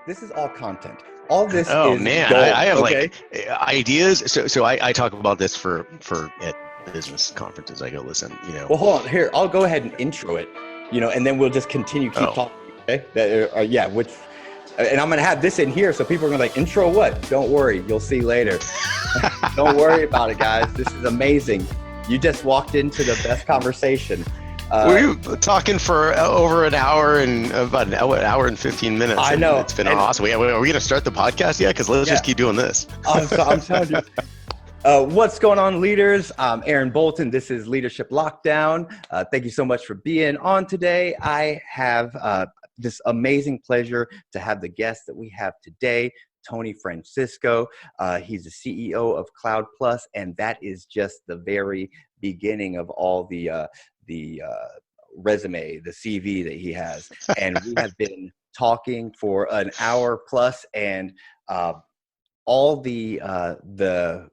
This is all content. All this Oh is man, gold. I have Okay. like ideas. So I talk about this for at business conferences. I go, listen, Well, hold on. Here, I'll go ahead and intro it. And then we'll just keep oh, talking. Okay. Yeah. And I'm gonna have this in here, so people are gonna like intro what? Don't worry, you'll see later. Don't worry about it, guys. This is amazing. You just walked into the best conversation. we were talking for over an hour and about an hour and 15 minutes, I and know. it's been And awesome. Are we going to start the podcast yet? Because let's yeah, just keep doing this. I'm telling you. What's going on, leaders? I'm Aaron Bolton. This is Leadership Lockdown. Thank you so much for being on today. I have this amazing pleasure to have the guest that we have today, Tony Francisco. He's the CEO of CloudPlus, and that is just the very beginning of all the resume, the CV that he has. And we have been talking for an hour plus, and all the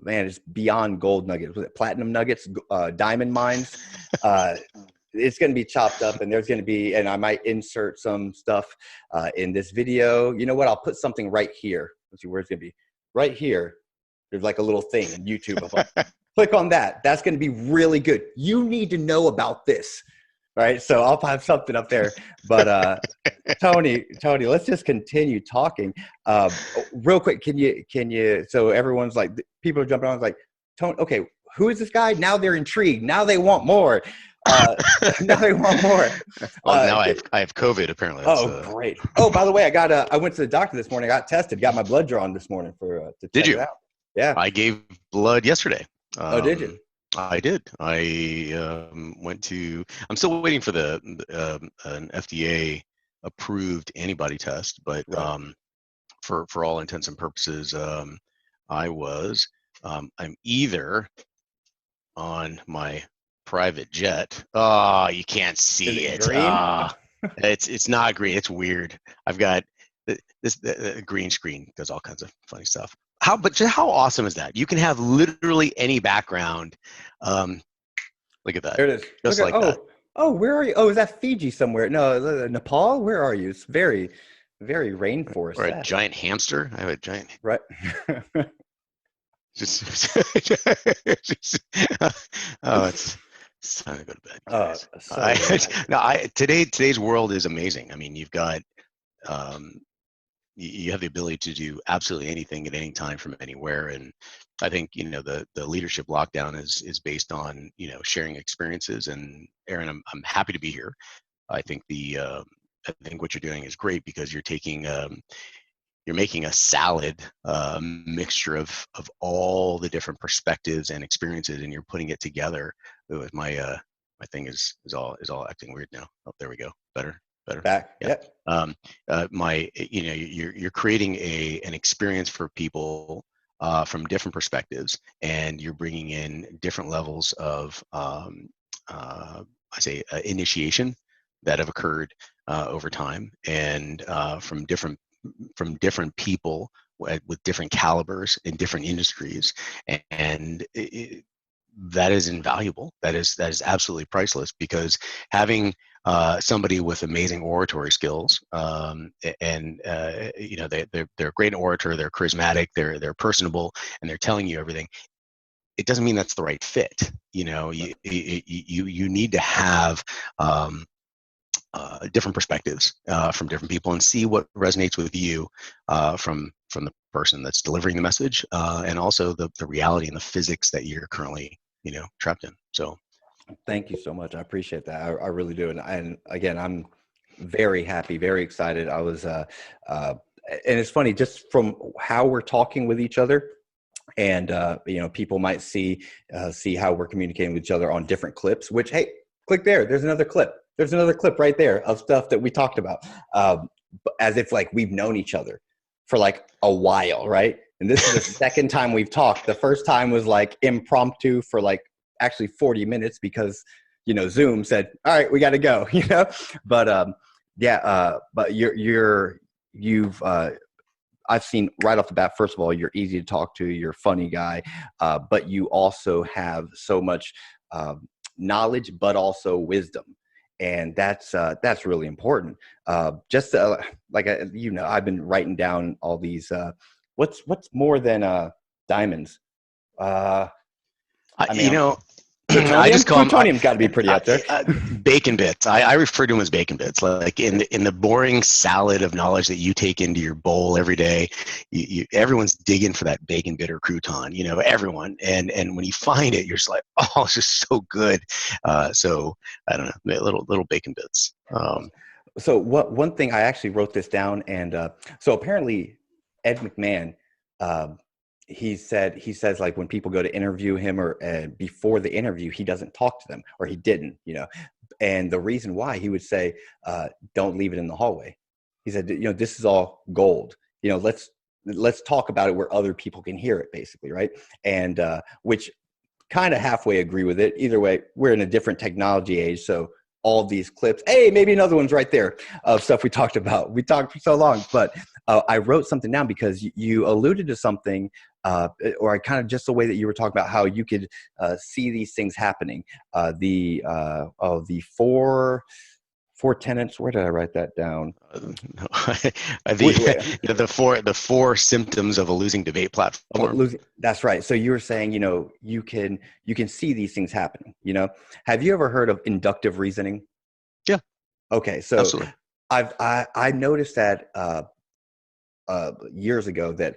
man, it's beyond gold nuggets. Was it platinum nuggets, diamond mines? It's going to be chopped up, and there's going to be, and I might insert some stuff in this video. You know what? I'll put something right here. Let's see where it's going to be. Right here. There's like a little thing in YouTube. I'm like, click on that. That's going to be really good. You need to know about this. Right. So I'll have something up there. But Tony, let's just continue talking. Real quick, can you, so everyone's like, people are jumping on, like, Tony, okay, who is this guy? Now they're intrigued. Now they want more. Now they want more. Well, now I have COVID. Apparently, great. Oh, by the way, I went to the doctor this morning. I got tested. Got my blood drawn this morning to did check it you? out. Yeah. I gave blood yesterday. Oh, did you? I did. I went to. I'm still waiting for an FDA approved antibody test, but Right. for all intents and purposes, I'm either on my private jet. Oh, you can't Is see it it. green? It's not green. It's weird. I've got the green screen does all kinds of funny stuff. How awesome is that? You can have literally any background. Look at that. There it is. Just Look at, like that. where are you? Oh, is that Fiji somewhere? No, Nepal? Where are you? It's very, very rainforest. Or a giant hamster. I have a giant. Right. Just, oh, it's time to go to bed, guys. Today's world is amazing. I mean, you've got you have the ability to do absolutely anything at any time from anywhere, and I think the leadership lockdown is based on sharing experiences. And Aaron, I'm happy to be here. I think I think what you're doing is great because you're making a salad mixture of all the different perspectives and experiences, and you're putting it together. With my thing is all acting weird now. Oh, there we go. Better. Back. Yeah. Yep. You're creating an experience for people from different perspectives, and you're bringing in different levels of initiation that have occurred over time, and from different people with different calibers in different industries, and that is invaluable. That is absolutely priceless, because having somebody with amazing oratory skills, and they're a great orator, they're charismatic, they're personable, and they're telling you everything. It doesn't mean that's the right fit. You need to have different perspectives from different people, and see what resonates with you from the person that's delivering the message, and also the reality and the physics that you're currently trapped in. So Thank you so much. I appreciate that. I really do. And again, I'm very happy, very excited. I was, and it's funny, just from how we're talking with each other. And people might see how we're communicating with each other on different clips. Which, hey, click there. There's another clip. There's another clip right there of stuff that we talked about, as if like we've known each other for like a while, right? And this is the second time we've talked. The first time was like impromptu for like actually 40 minutes because Zoom said, "All right, we got to go." But but you've I've seen right off the bat, first of all, you're easy to talk to, you're a funny guy, but you also have so much knowledge, but also wisdom. And that's really important. Just like I've been writing down all these. What's more than diamonds? Uh, I mean, You know, I plutonium. just call them Plutonium's got to be pretty up there. bacon bits. I refer to them as bacon bits. Like in the boring salad of knowledge that you take into your bowl every day, everyone's digging for that bacon bit or crouton. You know, everyone. And when you find it, you're just like, oh, it's just so good. So I don't know, little bacon bits. So one thing, I actually wrote this down, and so apparently Ed McMahon, um, he says like when people go to interview him, or before the interview, he doesn't talk to them, or he didn't, and the reason why, he would say, don't leave it in the hallway. He said, this is all gold, let's talk about it where other people can hear it, basically, right? And which kind of halfway agree with it. Either way, we're in a different technology age, so all these clips, hey, maybe another one's right there, of stuff we talked about. We talked for so long, but I wrote something down because you alluded to something, or I kind of, just the way that you were talking about how you could see these things happening. The four tenets. Where did I write that down? The four symptoms of a losing debate platform. That's right. So you were saying, you can see these things happening. Have you ever heard of inductive reasoning? Yeah. Okay, so absolutely. I noticed that years ago, that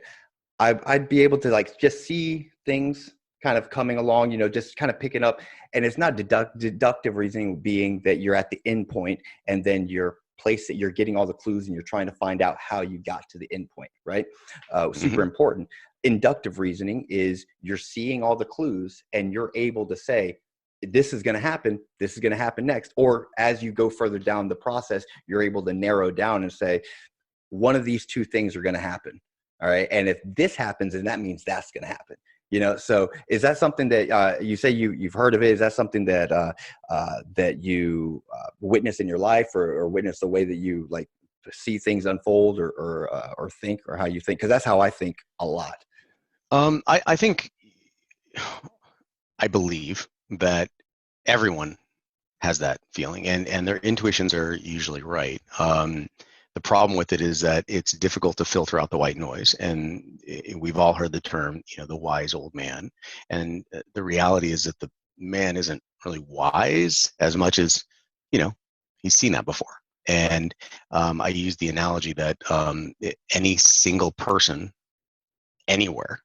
I'd be able to like just see things kind of coming along, just kind of picking up. And it's not deductive reasoning, being that you're at the end point, and then you're place that you're getting all the clues, and you're trying to find out how you got to the end point, right? Super important. Inductive reasoning is you're seeing all the clues, and you're able to say, this is going to happen, this is going to happen next. Or as you go further down the process, you're able to narrow down and say, one of these two things are going to happen. All right. And if this happens, then that means that's going to happen. So is that something that you say you've heard of it? Is that something that that you witness in your life, or witness the way that you like see things unfold, or think, or how you think? Because that's how I think a lot. I think, I believe that everyone has that feeling, and their intuitions are usually right. The problem with it is that it's difficult to filter out the white noise, and we've all heard the term, the wise old man. And the reality is that the man isn't really wise as much as, he's seen that before. And I use the analogy that any single person anywhere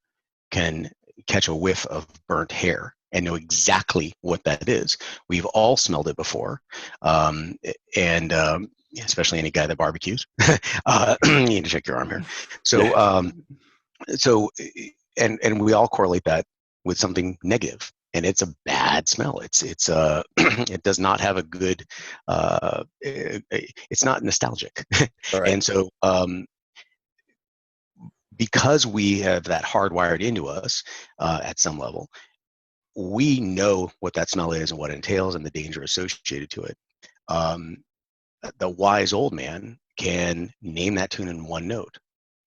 can catch a whiff of burnt hair and know exactly what that is. We've all smelled it before, and especially any guy that barbecues. You need to check your arm here. And we all correlate that with something negative, and it's a bad smell. It's it does not have a good. It's not nostalgic, All right. and so. Because we have that hardwired into us at some level, we know what that smell is and what it entails and the danger associated to it. The wise old man can name that tune in one note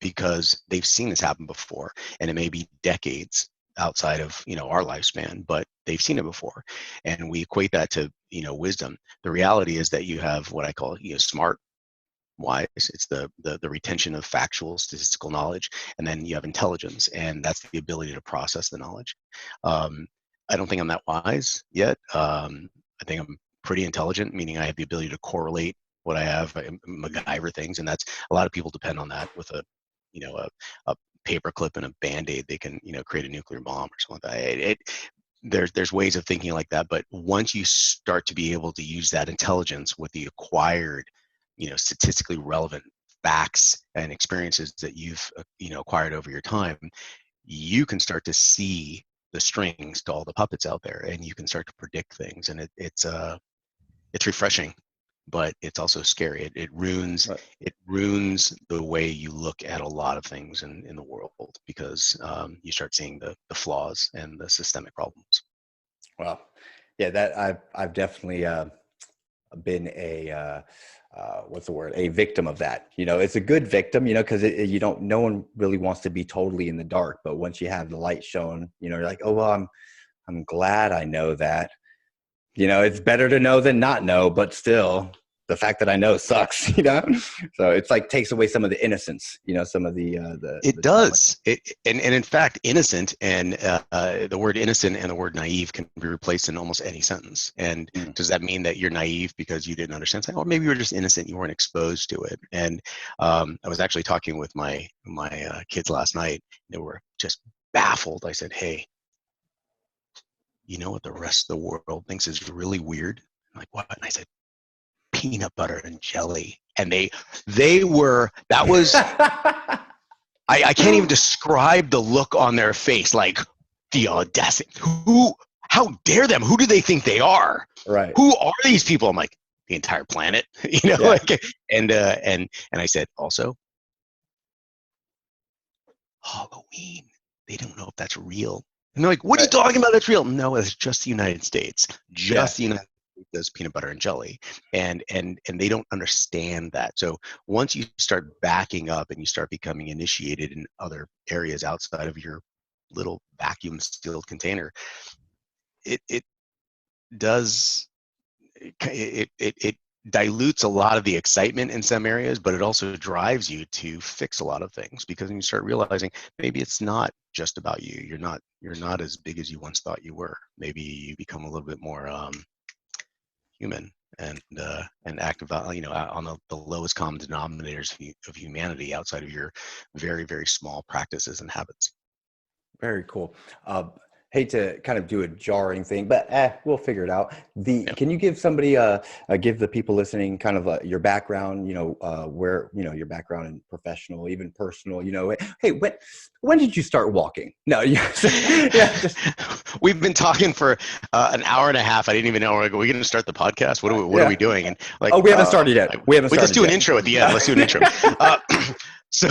because they've seen this happen before, and it may be decades outside of our lifespan, but they've seen it before, and we equate that to wisdom. The reality is that you have what I call smart wise. It's the retention of factual statistical knowledge, and then you have intelligence, and that's the ability to process the knowledge. I don't think I'm that wise yet. I think I'm pretty intelligent, meaning I have the ability to correlate what I have, MacGyver things, and that's, a lot of people depend on that. With a paper clip and a band-aid, they can create a nuclear bomb or something like that. There's ways of thinking like that, but once you start to be able to use that intelligence with the acquired statistically relevant facts and experiences that you've acquired over your time, you can start to see the strings to all the puppets out there, and you can start to predict things. And it's refreshing, but it's also scary. It ruins the way you look at a lot of things in the world, because you start seeing the flaws and the systemic problems. Well, yeah, that I've definitely been a what's the word? A victim of that. It's a good victim, because no one really wants to be totally in the dark. But once you have the light shown, you're like, oh well, I'm glad I know that. It's better to know than not know, but still the fact that I know sucks. So it's like takes away some of the innocence, some of It the childlike. does. And in fact, innocent and the word innocent and the word naive can be replaced in almost any sentence. And Mm. does that mean that you're naive because you didn't understand something? Or maybe you were just innocent, you weren't exposed to it. And I was actually talking with my kids last night. They were just baffled. I said, "Hey, you know what the rest of the world thinks is really weird?" I'm like, "What?" And I said, "Peanut butter and jelly." And they were, that was, I can't even describe the look on their face, like the audacity. How dare them? Who do they think they are? Right. Who are these people? I'm like, the entire planet, Yeah. and I said, also, Halloween. They don't know if that's real. And they're like, what are you Right. talking about? That's real. No, it's just the United States. Yeah. Just the United States does peanut butter and jelly. And they don't understand that. So once you start backing up and you start becoming initiated in other areas outside of your little vacuum sealed container, it does it dilutes a lot of the excitement in some areas, but it also drives you to fix a lot of things because you start realizing maybe it's not just about you. You're not as big as you once thought you were. Maybe you become a little bit more human and active, on the lowest common denominators of humanity outside of your very, very small practices and habits. Very cool. Hate to kind of do a jarring thing, but we'll figure it out. Yeah. Can you give somebody, give the people listening kind of your background, where, your background in professional, even personal, hey, when did you start walking? No, yeah, yeah, just, We've been talking for an hour and a half. I didn't even know. We're like, are we going to start the podcast? What are we yeah. doing? And like, Oh, we haven't started yet. We haven't we just started do an yet. intro at the end. Let's do an intro. Uh, so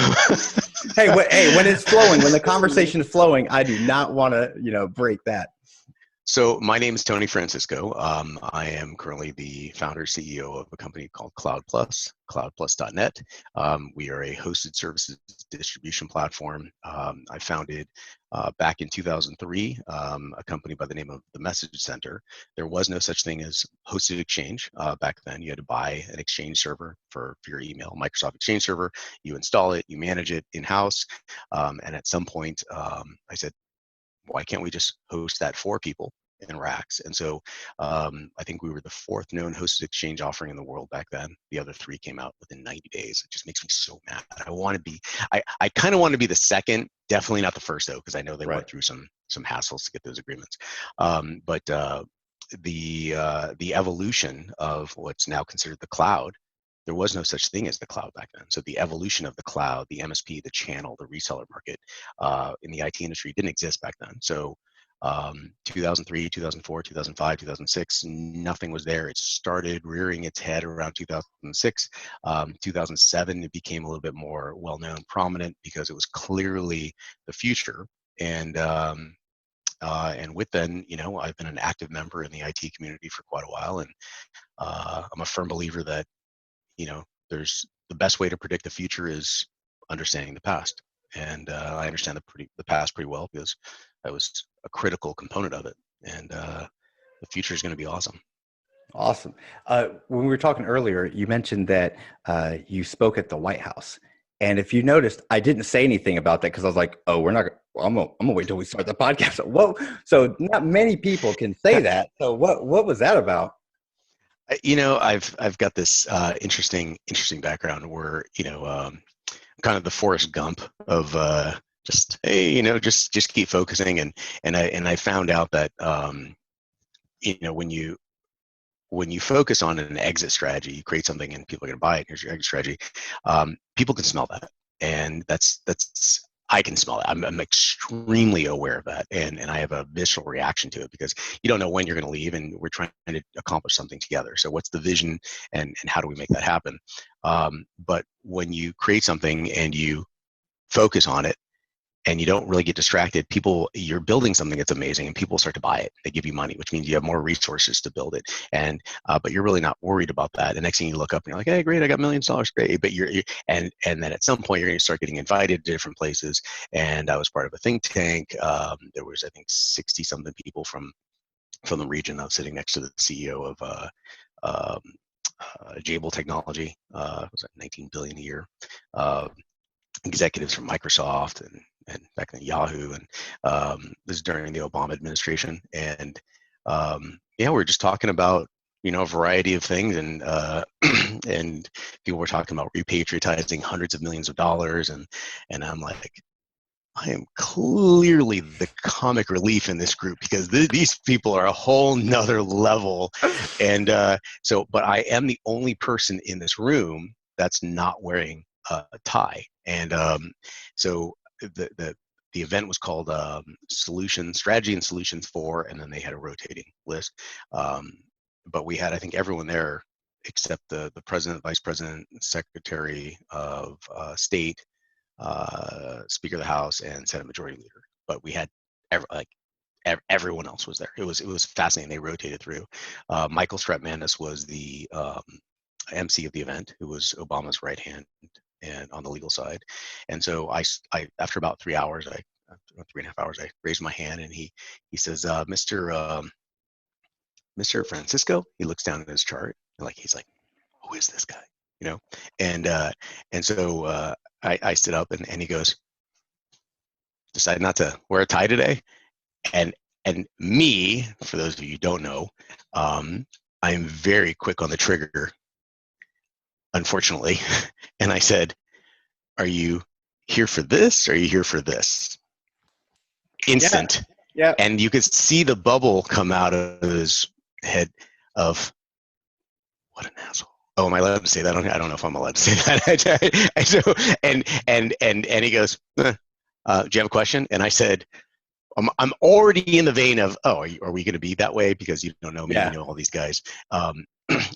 Hey, when it's flowing, when the conversation is flowing, I do not want to, break that. So my name is Tony Francisco. I am currently the founder CEO of a company called CloudPlus, cloudplus.net. We are a hosted services distribution platform. I founded back in 2003 a company by the name of the Message Center. There was no such thing as hosted exchange back then. You had to buy an exchange server for your email, Microsoft Exchange Server. You install it, you manage it in-house. And at some point, I said, why can't we just host that for people in racks? And so I think we were the fourth known hosted exchange offering in the world back then. The other three came out within 90 days. It just makes me so mad. I kind of want to be the second, definitely not the first though, because I know they Right. went through some hassles to get those agreements. But the evolution of what's now considered the cloud, there was no such thing as the cloud back then. So the evolution of the cloud, the MSP, the channel, the reseller market in the IT industry didn't exist back then. So 2003, 2004, 2005, 2006, nothing was there. It started rearing its head around 2006. 2007, it became a little bit more well-known, prominent, because it was clearly the future. And with then, I've been an active member in the IT community for quite a while, and I'm a firm believer that there's the best way to predict the future is understanding the past. And I understand the past pretty well because I was a critical component of it. And the future is going to be awesome. Awesome. When we were talking earlier, you mentioned that you spoke at the White House. And if you noticed, I didn't say anything about that because I was like, "Oh, we're not. I'm gonna wait till we start the podcast." Whoa! So not many people can say that. So what was that about? I've got this interesting background where kind of the Forrest Gump of just, hey, just keep focusing, and I found out that when you focus on an exit strategy, you create something and people are going to buy it. Here's your exit strategy. People can smell that, and that's I can smell that. I'm extremely aware of that, and I have a visceral reaction to it because you don't know when you're going to leave, and we're trying to accomplish something together. So, what's the vision, and how do we make that happen? But when you create something and you focus on it, and you don't really get distracted, you're building something that's amazing and people start to buy it. They give you money, which means you have more resources to build it. And but you're really not worried about that. The next thing you look up and you're like, hey, great, I got millions of dollars, great. But and then at some point you're going to start getting invited to different places. And I was part of a think tank. There was, I think, 60 something people from from the region. I was sitting next to the CEO of um, Jabil Technology, was that 19 billion a year, executives from Microsoft and back then Yahoo, and this is during the Obama administration, and yeah, we were just talking about a variety of things, and and people were talking about repatriatizing hundreds of millions of dollars, and I'm like, I am clearly the comic relief in this group because these people are a whole nother level. And but I am the only person in this room that's not wearing a tie. And so the event was called Strategy and Solutions for, and then they had a rotating list. But we had, I think, everyone there except the president, vice president, secretary of state, Speaker of the House, and Senate Majority Leader. But we had everyone else was there. It was fascinating. They rotated through. Michael Stratmanis was the MC of the event, who was Obama's right hand and on the legal side. And so I after about 3 hours, 3.5 hours, I raised my hand, and he says, Mr. Francisco. He looks down at his chart, and he's like, who is this guy? And so I stood up, and he goes, decided not to wear a tie today. And me, for those of you who don't know, I am very quick on the trigger, unfortunately. And I said, are you here for this, or are you here for this? Instant. Yeah. And you could see the bubble come out of his head of, what an asshole. Oh, am I allowed to say that? I don't know if I'm allowed to say that. So, and he goes, do you have a question? And I said, I'm already in the vein of, oh, are we going to be that way because you don't know me, you know all these guys.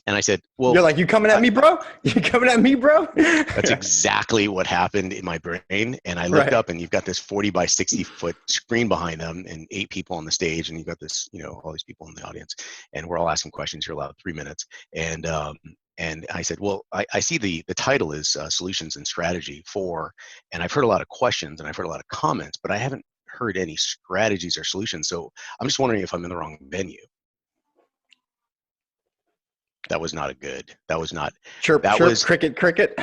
And I said, well, you're like, you coming at me, bro? You coming at me, bro? That's exactly what happened in my brain. And I looked up, and you've got this 40 by 60 foot screen behind them, and 8 people on the stage, and you've got this, all these people in the audience, and we're all asking questions. You're allowed 3 minutes. And I said, well, I see the title is Solutions and Strategy for, and I've heard a lot of questions and I've heard a lot of comments, but I haven't heard any strategies or solutions. So I'm just wondering if I'm in the wrong venue. That was not a good. That was not. Chirp, that chirp, was cricket, cricket.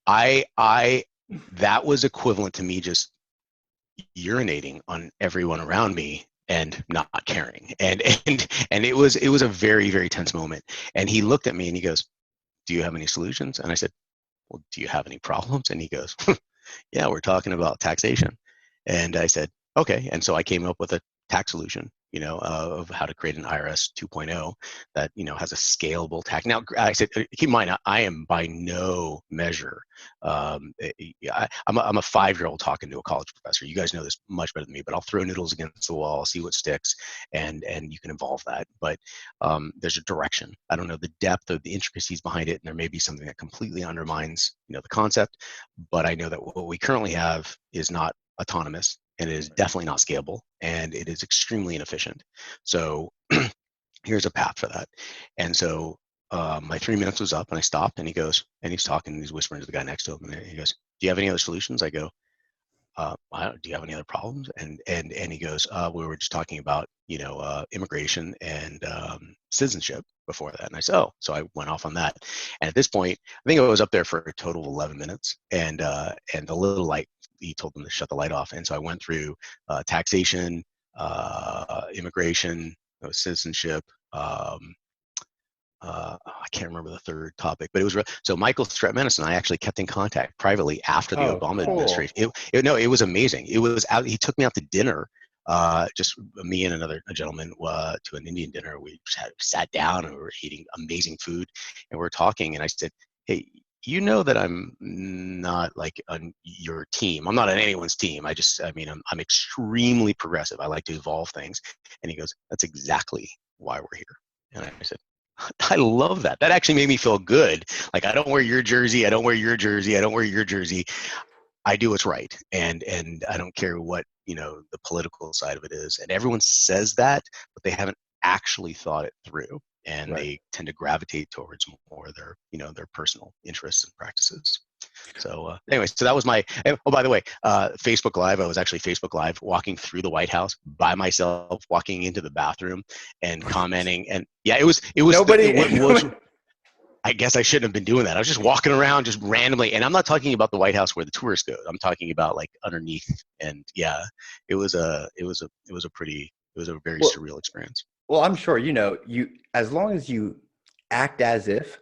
That was equivalent to me just urinating on everyone around me and not caring. And it was a very, very tense moment. And he looked at me and he goes, do you have any solutions? And I said, well, do you have any problems? And he goes, yeah, we're talking about taxation. And I said, okay. And so I came up with a tax solution, of how to create an IRS 2.0 that, has a scalable tax. Now, I said, keep in mind, I am by no measure, I'm a 5-year-old talking to a college professor. You guys know this much better than me, but I'll throw noodles against the wall, see what sticks, and you can evolve that. But there's a direction. I don't know the depth of the intricacies behind it, and there may be something that completely undermines, the concept. But I know that what we currently have is not autonomous, and it is definitely not scalable, and it is extremely inefficient. So here's a path for that. And so my 3 minutes was up, and I stopped, and he goes, and he's talking, and he's whispering to the guy next to him, and he goes, do you have any other solutions? I go, do you have any other problems? And he goes, we were just talking about, immigration and citizenship before that. And I said, oh, so I went off on that. And at this point, I think I was up there for a total of 11 minutes, and the little light, he told them to shut the light off. And so I went through taxation, immigration, citizenship, I can't remember the third topic, but it was so Michael Stratmanis and I actually kept in contact privately after the Obama administration. It was amazing. It was out. He took me out to dinner, just me and a gentleman, to an Indian dinner. We just sat down and we were eating amazing food, and we were talking. And I said, hey, that I'm not on your team. I'm not on anyone's team. I'm extremely progressive. I like to evolve things. And he goes, that's exactly why we're here. And I said, I love that. That actually made me feel good. I don't wear your jersey. I don't wear your jersey. I don't wear your jersey. I do what's right. And I don't care what, the political side of it is. And everyone says that, but they haven't actually thought it through. And They tend to gravitate towards more their, their personal interests and practices. So anyway, so that was my. Oh, by the way, Facebook Live. I was actually Facebook Live walking through the White House by myself, walking into the bathroom and commenting. And yeah, Nobody. it was. I guess I shouldn't have been doing that. I was just walking around just randomly, and I'm not talking about the White House where the tourists go. I'm talking about like underneath. And yeah, it was a very well, surreal experience. well, I'm sure you as long as you act as if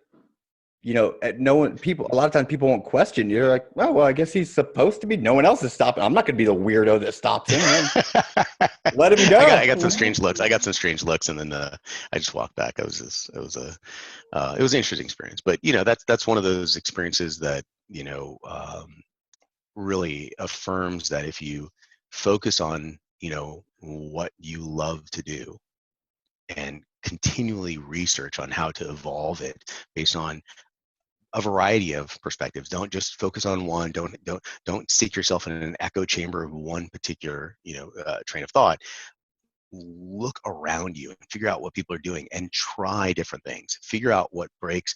no one people a lot of times people won't question. You're like, oh well, I guess he's supposed to be. No one else is stopping. I'm not going to be the weirdo that stops him. Man. Let him I got some go. strange looks. I got some strange looks, and then I just walked back. It was an interesting experience. But that's one of those experiences that really affirms that if you focus on what you love to do and continually research on how to evolve it based on a variety of perspectives. Don't just focus on one. Don't stick yourself in an echo chamber of one particular train of thought. Look around you and figure out what people are doing and try different things. Figure out what breaks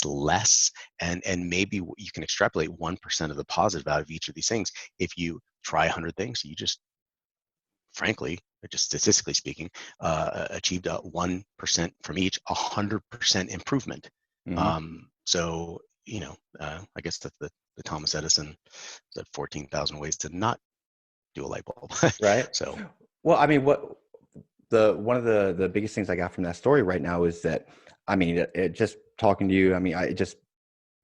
less, and maybe you can extrapolate 1% of the positive out of each of these things. If you try 100 things, you just frankly, just statistically speaking, achieved a 1% from each, 100% improvement. Hmm. So, I guess that's the Thomas Edison said 14,000 ways to not do a light bulb. Right. So, Well, I mean, one of the biggest things I got from that story right now is that, I mean, it just talking to you, I mean, it just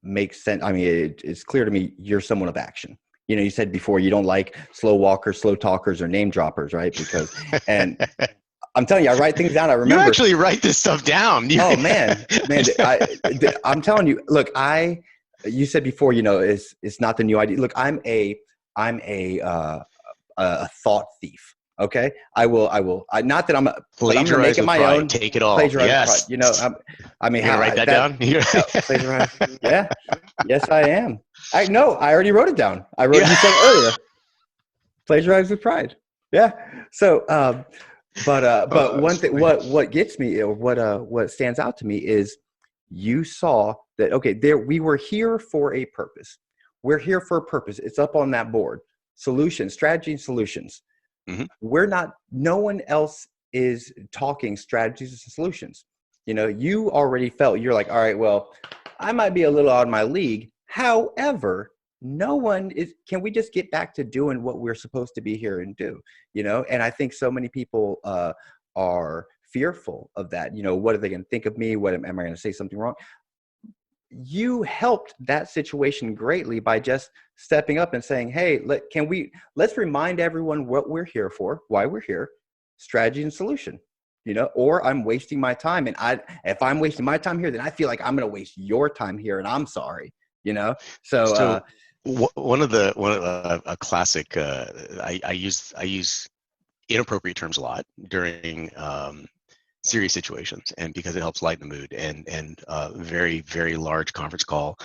makes sense. I mean, it's clear to me you're someone of action. You said before you don't like slow walkers, slow talkers, or name droppers, right? And I'm telling you, I write things down. I you remember. actually write this stuff down. Oh man, I'm telling you. Look, you said before, it's not the new idea. Look, I'm a thought thief. Okay, not that but I'm going to make Plagiarize it with my pride. own. Take it all. Plagiarize with pride. Yes. I mean, You're going to write that down? plagiarize. Yeah, yes, I am. I already wrote it down. Yeah. You said it earlier. Plagiarize with pride. Yeah. So, but one thing, what gets me, or what stands out to me is you saw that, okay, we were here for a purpose. We're here for a purpose. It's up on that board. Solutions, strategy, and solutions. Mhm. No one else is talking strategies and solutions. You already felt, you're like, all right, well, I might be a little out of my league. However, no one is, can we just get back to doing what we're supposed to be here and do? And I think so many people are fearful of that. What are they going to think of me? Am I going to say something wrong? You helped that situation greatly by just stepping up and saying, hey, let's remind everyone what we're here for, why we're here, strategy and solution, or I'm wasting my time. And if I'm wasting my time here, then I feel like I'm going to waste your time here, and I'm sorry, so So one of a classic, I use inappropriate terms a lot during serious situations, and because it helps lighten the mood. And very, very large conference call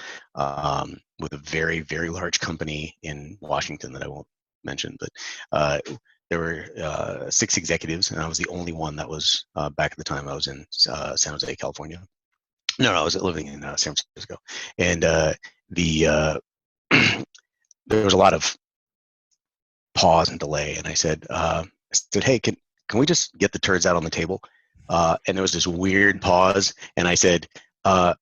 with a very, very large company in Washington that I won't mention, but there were 6 executives, and I was the only one that was back at the time. I was in San Jose, California. No, I was living in San Francisco, and the there was a lot of pause and delay, and I said, hey, can we just get the turds out on the table? And there was this weird pause, and I said, a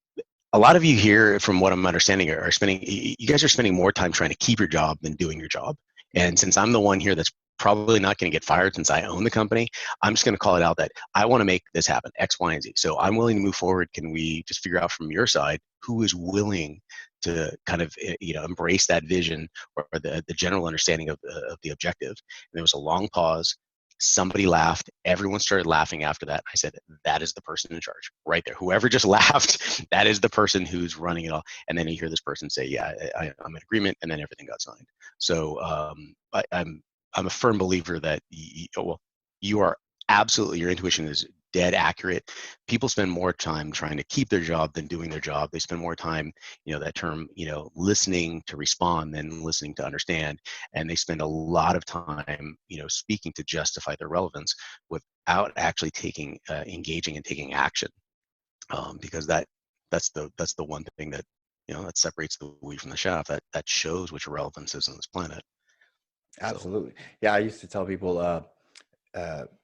lot of you here, from what I'm understanding, you guys are spending more time trying to keep your job than doing your job. And since I'm the one here that's probably not going to get fired since I own the company, I'm just going to call it out that I want to make this happen, X, Y, and Z. So I'm willing to move forward. Can we just figure out from your side who is willing to kind of embrace that vision, or the general understanding of the objective? And there was a long pause. Somebody laughed. Everyone started laughing after that. I said, that is the person in charge right there. Whoever just laughed, that is the person who's running it all. And then you hear this person say, yeah, I'm in agreement. And then everything got signed. So I'm a firm believer that you are absolutely, your intuition is dead accurate. People spend more time trying to keep their job than doing their job. They spend more time, that term, listening to respond than listening to understand. And they spend a lot of time, speaking to justify their relevance without actually engaging and taking action. Because that's the one thing that that separates the wheat from the chaff. That shows what your relevance is on this planet. So, Absolutely. Yeah, I used to tell people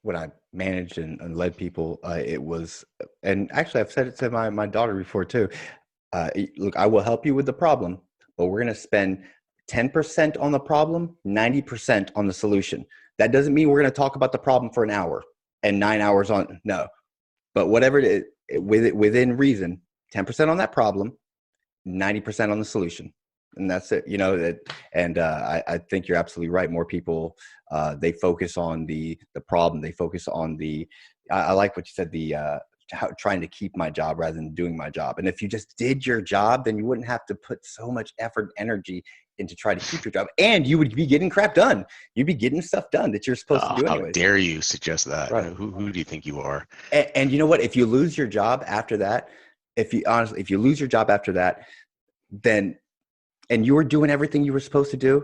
when I managed and led people, it was, and actually I've said it to my daughter before too. Look, I will help you with the problem, but we're going to spend 10% on the problem, 90% on the solution. That doesn't mean we're going to talk about the problem for an hour and 9 hours on, no, but whatever it is, within reason, 10% on that problem, 90% on the solution. And that's it, that. And I think you're absolutely right. More people, they focus on the problem. They focus on I like what you said, trying to keep my job rather than doing my job. And if you just did your job, then you wouldn't have to put so much effort and energy into trying to keep your job, and you would be getting crap done. You'd be getting stuff done that you're supposed to do how anyways. dare you suggest that? Right. Who do you think you are? And you know what? If you lose your job after that, if you lose your job after that, then, and you were doing everything you were supposed to do,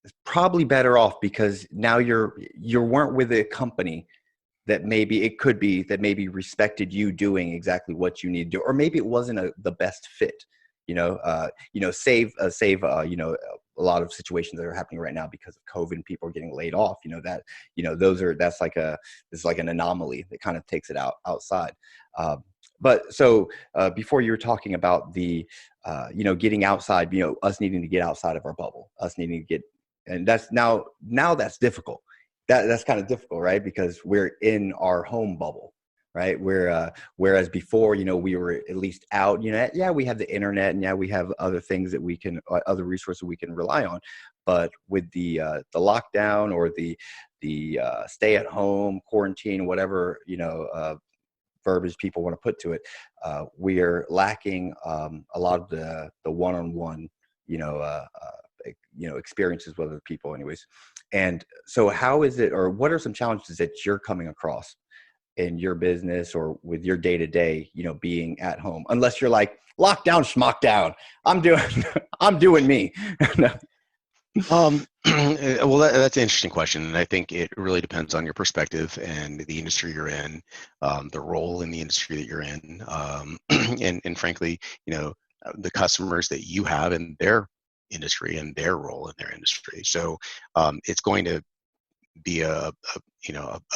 it's probably better off, because now you weren't with a company that maybe respected you doing exactly what you need to do, or maybe it wasn't the best fit. Save a lot of situations that are happening right now because of COVID and people are getting laid off. This is like an anomaly that kind of takes it outside. But so before, you were talking about the getting outside, us needing to get outside of our bubble, us needing to get, and that's now that's difficult. That's kind of difficult, right? Because we're in our home bubble, right? Whereas before, we were at least out, yeah, we have the internet, and yeah, we have other things that other resources we can rely on. But with the lockdown, or the stay at home, quarantine, whatever, verbiage people want to put to it, we are lacking a lot of the one-on-one, experiences with other people anyways. And so how is it, or what are some challenges that you're coming across in your business or with your day-to-day, being at home, unless you're like lockdown, schmuck down, I'm doing me. Well, that's an interesting question, and I think it really depends on your perspective and the industry you're in, the role in the industry that you're in, and frankly, the customers that you have in their industry and their role in their industry. So it's going to be a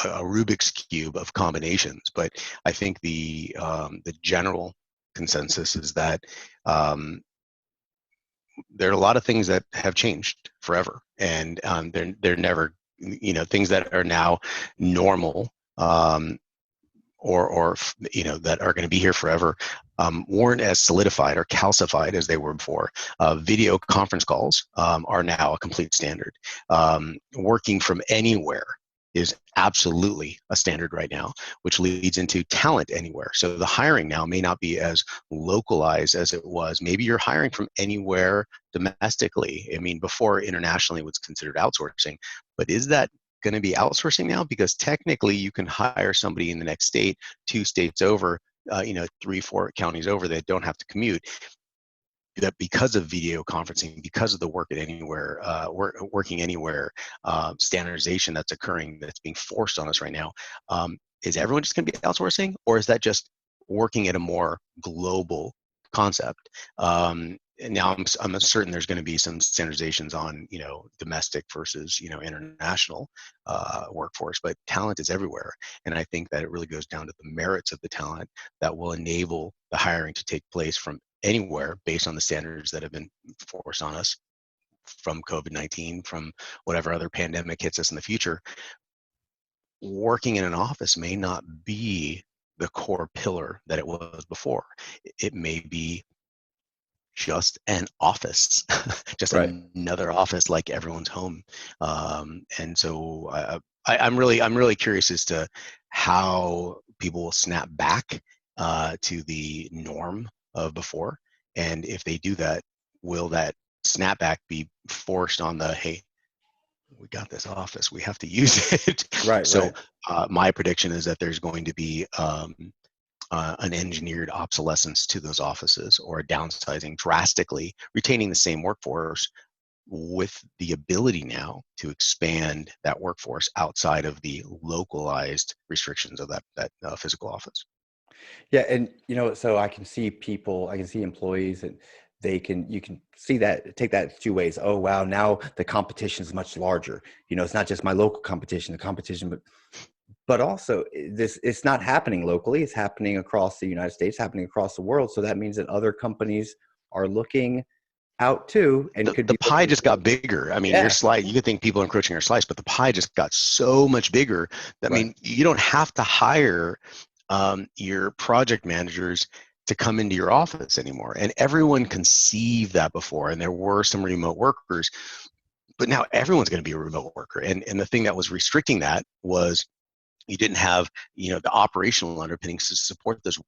Rubik's cube of combinations. But I think the general consensus is that there are a lot of things that have changed forever, and they're never, things that are now normal, or that are going to be here forever, weren't as solidified or calcified as they were before. Video conference calls are now a complete standard. Working from anywhere is absolutely a standard right now, which leads into talent anywhere. So the hiring now may not be as localized as it was. Maybe you're hiring from anywhere domestically. I mean, before, internationally was considered outsourcing, but is that going to be outsourcing now? Because technically you can hire somebody in the next state, 2 states over, 3, 4 counties over, that don't have to commute. That because of video conferencing, because of the working anywhere standardization that's occurring, that's being forced on us right now, is everyone just going to be outsourcing, or is that just working at a more global concept? And now I'm certain there's going to be some standardizations on domestic versus international workforce, but talent is everywhere, and I think that it really goes down to the merits of the talent that will enable the hiring to take place from anywhere based on the standards that have been forced on us from COVID-19, from whatever other pandemic hits us in the future. Working in an office may not be the core pillar that it was before. It may be just an office, just Right. another office like everyone's home. And so I'm really curious as to how people will snap back to the norm of before, and if they do that, will that snapback be forced on hey, we got this office, we have to use it. Right. So Right. my prediction is that there's going to be an engineered obsolescence to those offices, or a downsizing drastically, retaining the same workforce with the ability now to expand that workforce outside of the localized restrictions of that physical office. Yeah, and so I can see employees you can see that, take that two ways. Oh, wow, now the competition is much larger. It's not just my local competition, the competition, but also it's not happening locally. It's happening across the United States, happening across the world. So that means that other companies are looking out too, and could The be pie looking just for. got bigger. I mean, your Yeah, slice, you could think people are encroaching your slice, but the pie just got so much bigger. I right. mean, you don't have to hire your project managers to come into your office anymore. And everyone conceived that before, and there were some remote workers, but now everyone's going to be a remote worker. And the thing that was restricting that was you didn't have the operational underpinnings to support those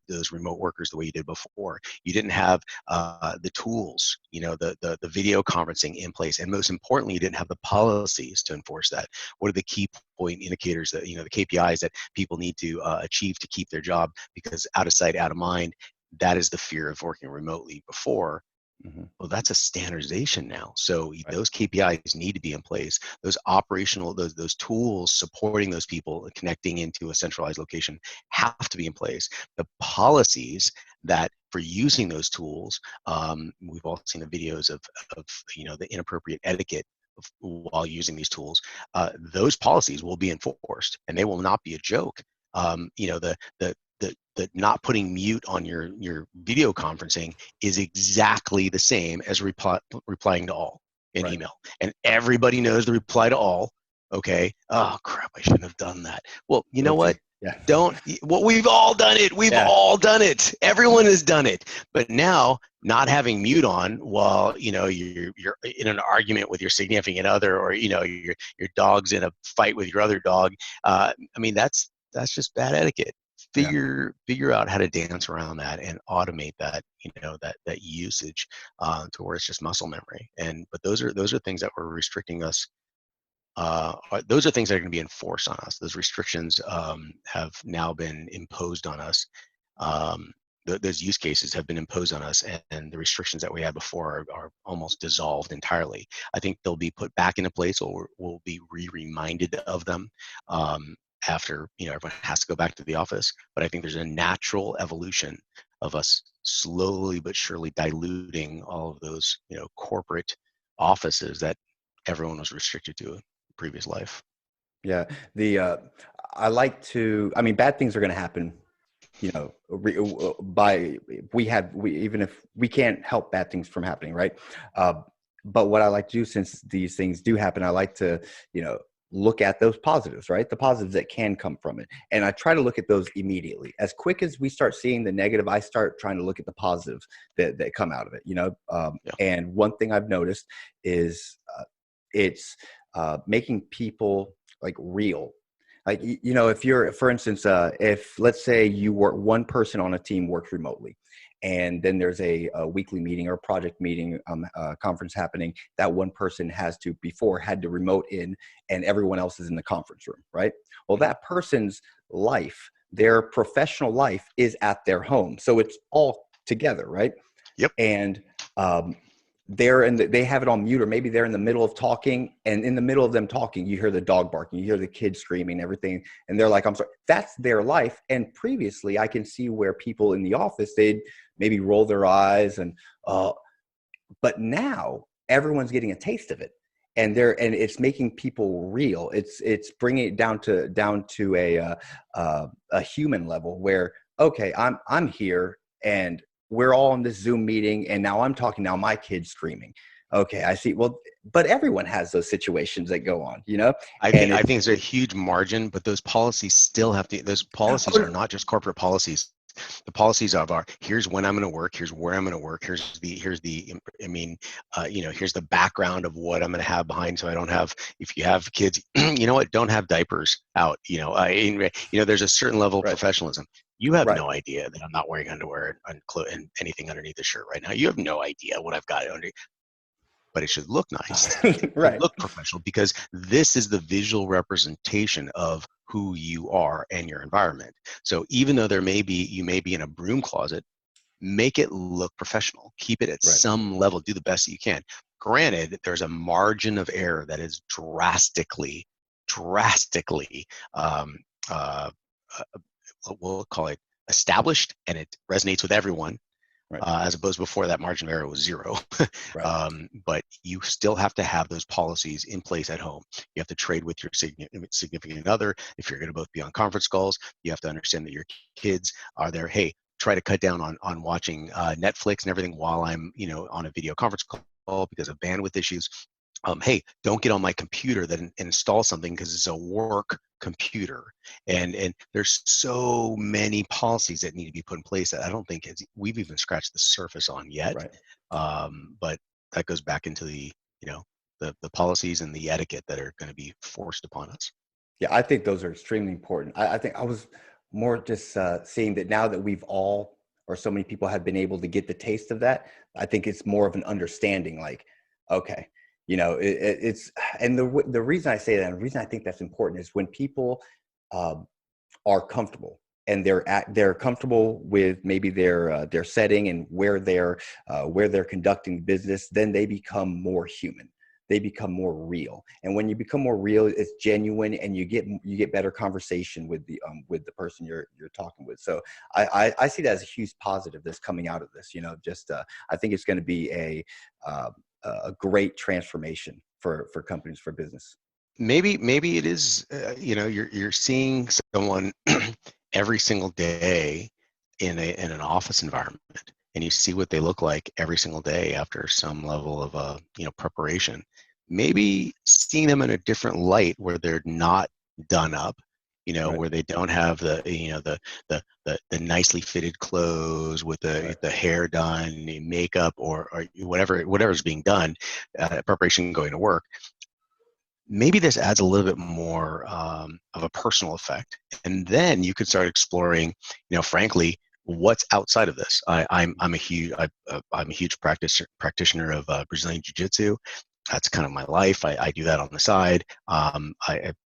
those remote workers the way you did before. You didn't have the tools, the video conferencing in place, and most importantly, you didn't have the policies to enforce that. What are the key point indicators that the KPIs that people need to achieve to keep their job? Because out of sight, out of mind, that is the fear of working remotely before. Hmm. Well, that's a standardization now. So Right. those KPIs need to be in place. Those operational, those tools supporting those people connecting into a centralized location have to be in place. The policies that for using those tools, we've all seen the videos of the inappropriate etiquette while using these tools. Those policies will be enforced, and they will not be a joke. The not putting mute on your video conferencing is exactly the same as replying to all in Right. email. And everybody knows the reply to all. Okay. Oh crap, I shouldn't have done that. Well, you know what? Guilty. Yeah. We've all done it. We've Yeah. all done it. Everyone has done it. But now not having mute on while you're in an argument with your significant other, or your dog's in a fight with your other dog. I mean, that's just bad etiquette. Yeah. Figure out how to dance around that and automate that, that usage to where it's just muscle memory. But those are things that were restricting us. Those are things that are going to be enforced on us. Those restrictions have now been imposed on us. Um, those use cases have been imposed on us, and the restrictions that we had before are almost dissolved entirely. I think they'll be put back into place, or we'll be reminded of them after everyone has to go back to the office. But I think there's a natural evolution of us slowly but surely diluting all of those corporate offices that everyone was restricted to previous life. Yeah. The I like to. I mean, bad things are going to happen. By we even if we can't help bad things from happening, right? Uh, but what I like to do, since these things do happen, I like to look at those positives, right? The positives that can come from it, and I try to look at those immediately. As quick as we start seeing the negative, I start trying to look at the positives that come out of it. Yeah. And one thing I've noticed is it's making people like real. Like, if you're, for instance, if let's say you work, one person on a team works remotely, and then there's a weekly meeting or project meeting, conference happening, that one person had to remote in, and everyone else is in the conference room, right? Well, Mhm. that person's life, their professional life, is at their home, so it's all together, right? Yep. And they have it on mute, or maybe they're in the middle of talking, and in the middle of them talking, you hear the dog barking, you hear the kids screaming, everything, and they're like, I'm sorry. That's their life. And previously, I can see where people in the office, they'd maybe roll their eyes, and but now everyone's getting a taste of it, and it's making people real. It's bringing it down to a human level, where, okay, I'm here, and we're all in this Zoom meeting, and now I'm talking, now my kid's screaming. Okay, I see. Well, but everyone has those situations that go on, I and think I it's think it's a huge margin, but those policies still have to. Those policies are not just corporate policies. The policies of are here's when I'm going to work, here's where I'm going to work, here's the I mean, here's the background of what I'm going to have behind, so I don't have. If you have kids, you know what, don't have diapers out. There's a certain level of right, professionalism. You have right. no idea that I'm not wearing underwear and anything underneath the shirt right now. You have no idea what I've got under, but it should look nice. It should Right. look professional, because this is the visual representation of who you are and your environment. So even though you may be in a broom closet, make it look professional. Keep it at Right. some level. Do the best that you can. Granted, there's a margin of error that is drastically, um, uh, we'll call it established, and it resonates with everyone. Right. as opposed to before that margin of error was zero. Right. But you still have to have those policies in place at home. You have to trade with your significant other. If you're going to both be on conference calls, you have to understand that your kids are there. Hey, try to cut down on watching Netflix and everything while I'm, on a video conference call because of bandwidth issues. Hey, don't get on my computer that install something because it's a work computer. And there's so many policies that need to be put in place that I don't think we've even scratched the surface on yet. Right. But that goes back into the policies and the etiquette that are going to be forced upon us. Yeah, I think those are extremely important. I think I was more just seeing that now that we've all, or so many people have been able to get the taste of that, I think it's more of an understanding like, okay, it's, and the reason I say that, and the reason I think that's important is when people are comfortable and they're comfortable with maybe their setting and where they're conducting business, then they become more human. They become more real. And when you become more real, it's genuine, and you get better conversation with the person you're talking with. So I see that as a huge positive that's coming out of this. I think it's going to be a great transformation for companies, for business. Maybe it is. You're seeing someone every single day in an office environment, and you see what they look like every single day after some level of preparation. Maybe seeing them in a different light where they're not done up, Right. where they don't have the nicely fitted clothes with Right. the hair done, the makeup, or whatever's being done, preparation going to work. Maybe this adds a little bit more of a personal effect, and then you could start exploring, frankly, what's outside of this. I'm a huge practitioner of Brazilian Jiu-Jitsu. That's kind of my life. I do that on the side.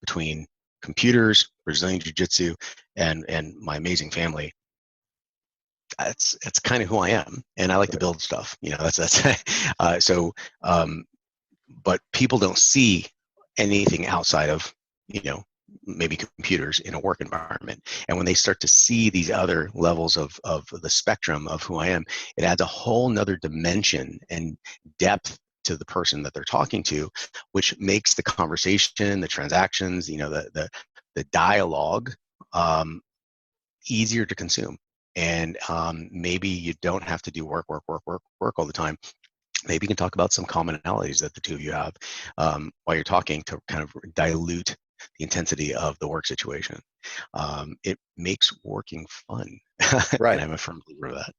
Between computers, Brazilian Jiu-Jitsu, and my amazing family, that's kind of who I am, and I like to Right. build stuff. That's so. But people don't see anything outside of maybe computers in a work environment, and when they start to see these other levels of the spectrum of who I am, it adds a whole nother dimension and depth to the person that they're talking to, which makes the conversation, the transactions, the dialogue easier to consume. And maybe you don't have to do work all the time. Maybe you can talk about some commonalities that the two of you have while you're talking to kind of dilute the intensity of the work situation. It makes working fun, and Right. I'm a firm believer of that.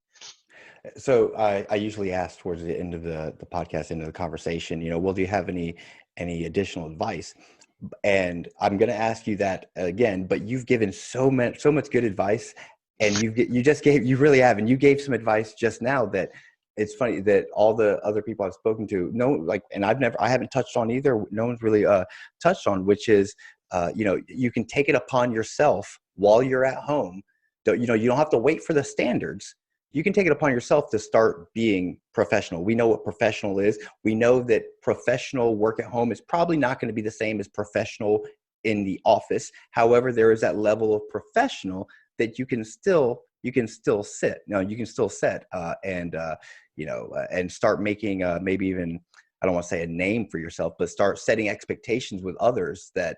So I usually ask towards the end of the podcast, end of the conversation, well, do you have any additional advice? And I'm going to ask you that again, but you've given so much good advice, and you really have, and you gave some advice just now that it's funny that all the other people I've spoken to, and I haven't touched on either. No one's really touched on, which is, you can take it upon yourself while you're at home. You don't have to wait for the standards. You can take it upon yourself to start being professional. We know what professional is. We know that professional work at home is probably not going to be the same as professional in the office. However, there is that level of professional that you can still sit. You can still set and start making maybe even, I don't want to say a name for yourself, but start setting expectations with others that,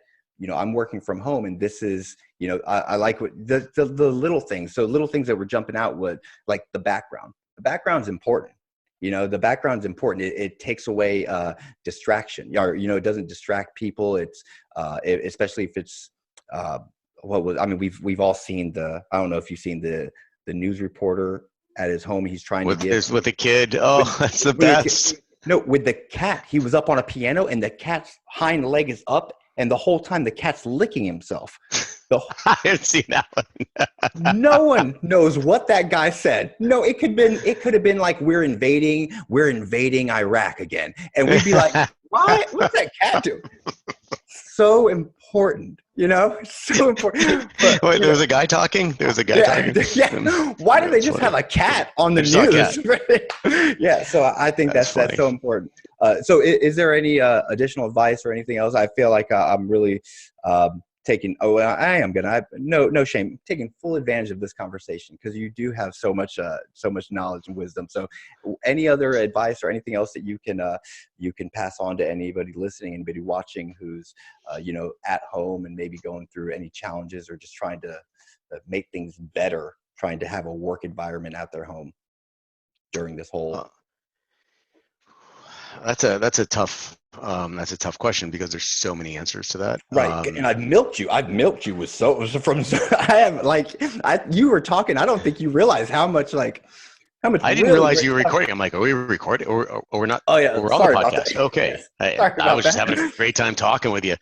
I'm working from home, and this is, I like what the little things. So little things that were jumping out would, like the background. The background's important. The background's important. It takes away distraction. It doesn't distract people. It's especially if it's we've all seen I don't know if you've seen the news reporter at his home. He's trying to give With a kid. Oh, that's the best. No, with the cat. He was up on a piano, and the cat's hind leg is up, and the whole time the cat's licking himself. I didn't see that one. No one knows what that guy said. No, it could have been like, we're invading Iraq again, and we'd be like, why? What's that cat do? So important, so important. But, Wait, there was a guy talking. There was a guy talking. Yeah. Why do they just have a cat on the news? Yeah. So I think that's so important. So is there any additional advice or anything else? I feel like I'm really taking, oh, I am gonna, no shame, taking full advantage of this conversation, because you do have so much knowledge and wisdom. So any other advice or anything else that you can pass on to anybody listening, anybody watching who's at home and maybe going through any challenges, or just trying to make things better, trying to have a work environment at their home during this whole That's a tough question, because there's so many answers to that. right. And I've milked you with I have, like, you were talking, I don't think you realize how much I didn't really realize great you were stuff. recording. I'm like, are we recording, or we're not? Oh yeah, Or we're on the sorry about that. podcast. Okay, Yes. Sorry I about was just that. having a great time talking with you.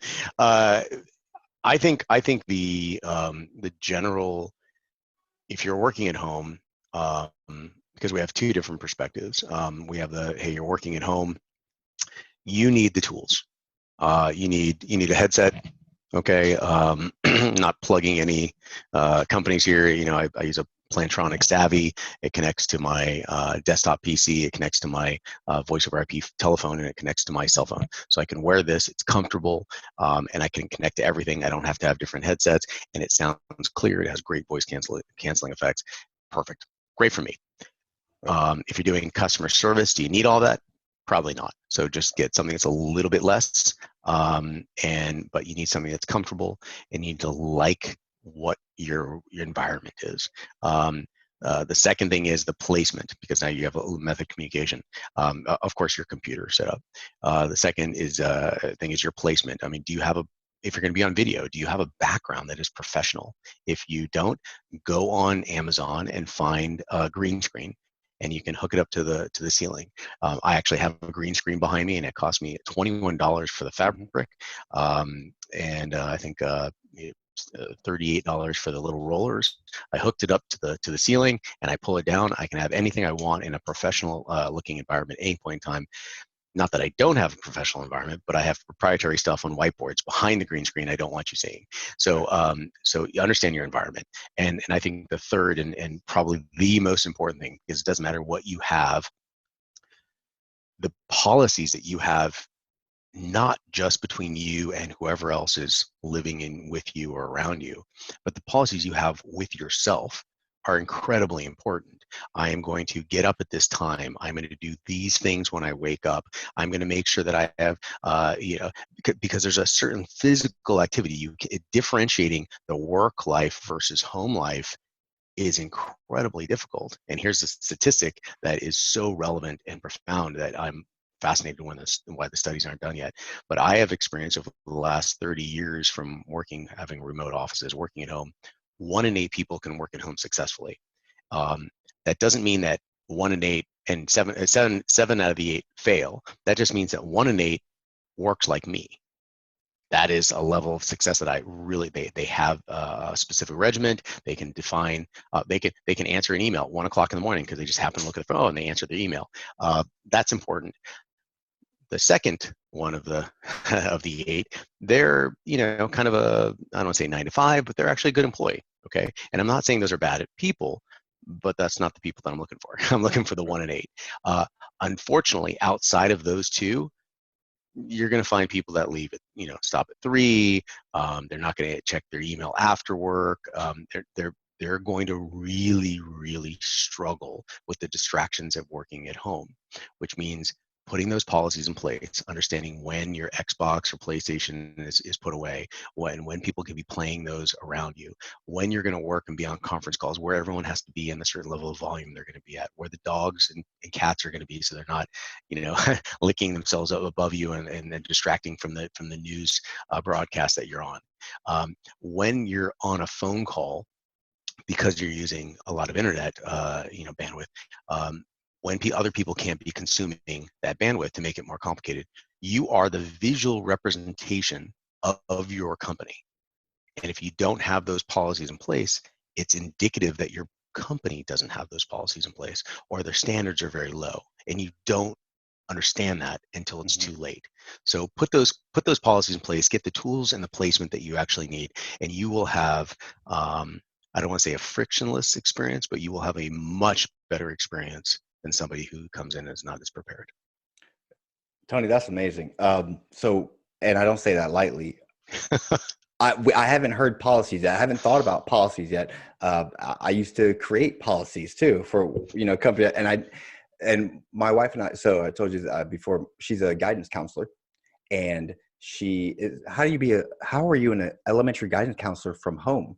I think the general, if you're working at home, because we have two different perspectives. We have hey, you're working at home, you need the tools. You need a headset. Okay, not plugging any companies here. I use a Plantronic Savvy. It connects to my desktop PC. It connects to my voice over IP telephone, and it connects to my cell phone. So I can wear this. It's comfortable, and I can connect to everything. I don't have to have different headsets, and it sounds clear. It has great voice canceling effects. Perfect. Great for me. If you're doing customer service, do you need all that? Probably not. So just get something that's a little bit less, but you need something that's comfortable, and you need to like what your environment is. The second thing is the placement, because now you have a method of communication. Of course, your computer setup. The second thing is your placement. I mean, if you're going to be on video, do you have a background that is professional? If you don't, go on Amazon and find a green screen, and you can hook it up to the ceiling. I actually have a green screen behind me, and it cost me $21 for the fabric, and I think $38 for the little rollers. I hooked it up to the ceiling, and I pull it down. I can have anything I want in a professional looking environment at any point in time. Not that I don't have a professional environment, but I have proprietary stuff on whiteboards behind the green screen I don't want you seeing. So so you understand your environment. And I think the third and probably the most important thing, because it doesn't matter what you have, the policies that you have, not just between you and whoever else is living in with you or around you, but the policies you have with yourself are incredibly important. I am going to get up at this time. I'm going to do these things when I wake up. I'm going to make sure that I have, because there's a certain physical activity. Differentiating the work life versus home life is incredibly difficult. And here's a statistic that is so relevant and profound that I'm fascinated why the studies aren't done yet. But I have experienced over the last 30 years from having remote offices, working at home, 1 in 8 people can work at home successfully. That doesn't mean that 1 in 8 and seven out of the 8 fail. That just means that 1 in 8 works like me. That is a level of success that I really, they have a specific regiment. They can define, they can answer an email at 1 o'clock in the morning because they just happen to look at the phone and they answer their email. That's important. The second one of the of the 8, they're kind of I don't want to say 9 to 5, but they're actually a good employee. Okay, and I'm not saying those are bad people, but that's not the people that I'm looking for. I'm looking for the 1 in 8. Unfortunately, outside of those two, you're going to find people that leave at stop at 3. They're not going to check their email after work. They're going to really struggle with the distractions of working at home, which means putting those policies in place, understanding when your Xbox or PlayStation is put away, when people can be playing those around you, when you're going to work and be on conference calls, where everyone has to be in a certain level of volume they're going to be at, where the dogs and cats are going to be, so they're not licking themselves up above you and then distracting from the news broadcast that you're on. When you're on a phone call, because you're using a lot of internet bandwidth, when other people can't be consuming that bandwidth to make it more complicated, you are the visual representation of your company. And if you don't have those policies in place, it's indicative that your company doesn't have those policies in place, or their standards are very low, and you don't understand that until it's too late. So put those policies in place, get the tools and the placement that you actually need, and you will have, I don't want to say a frictionless experience, but you will have a much better experience than somebody who comes in and is not as prepared. Tony, that's amazing. And I don't say that lightly. I haven't heard policies yet. I haven't thought about policies yet. I used to create policies too for, company, and my wife and I. So I told you before, she's a guidance counselor, and she is. How are you an elementary guidance counselor from home?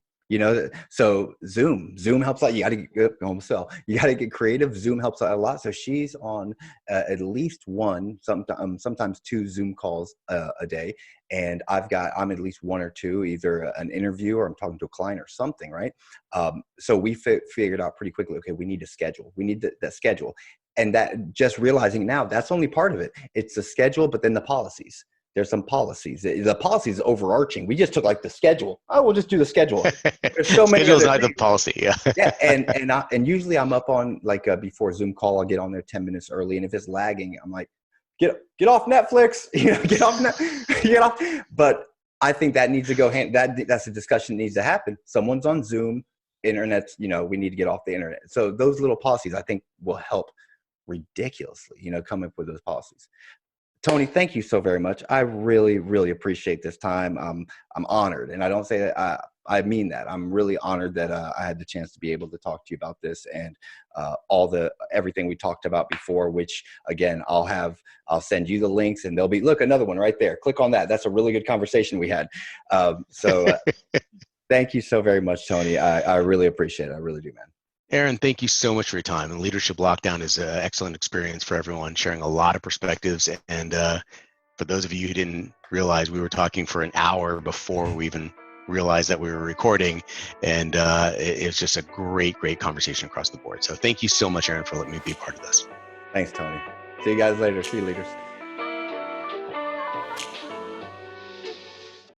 So Zoom helps out. You got to get almost sell. You got to get creative. Zoom helps out a lot. So she's on at least one, sometimes two Zoom calls a day, and I'm at least one or two, either an interview or I'm talking to a client or something, right? So we figured out pretty quickly. Okay, we need a schedule. We need that schedule, and that just realizing now that's only part of it. It's the schedule, but then the policies. There's some policies. The policy is overarching. We just took like the schedule. Oh, we'll just do the schedule. There's so many Schedule is other not the things. policy. Yeah. Yeah, and usually I'm up on like before Zoom call. I'll get on there 10 minutes early, and if it's lagging, I'm like, get off Netflix. Get off get off. But I think that needs to go that's a discussion that needs to happen. Someone's on Zoom. Internet's. We need to get off the internet. So those little policies I think will help ridiculously. Come up with those policies. Tony, thank you so very much. I really, really appreciate this time. I'm honored, and I don't say that. I mean that. I'm really honored that I had the chance to be able to talk to you about this and everything we talked about before. Which again, I'll send you the links, and there'll be another one right there. Click on that. That's a really good conversation we had. Thank you so very much, Tony. I really appreciate it. I really do, man. Aaron, thank you so much for your time. And Leadership Lockdown is an excellent experience for everyone, sharing a lot of perspectives. And for those of you who didn't realize, we were talking for an hour before we even realized that we were recording. And it was just a great, great conversation across the board. So thank you so much, Aaron, for letting me be a part of this. Thanks, Tony. See you guys later. See you, leaders.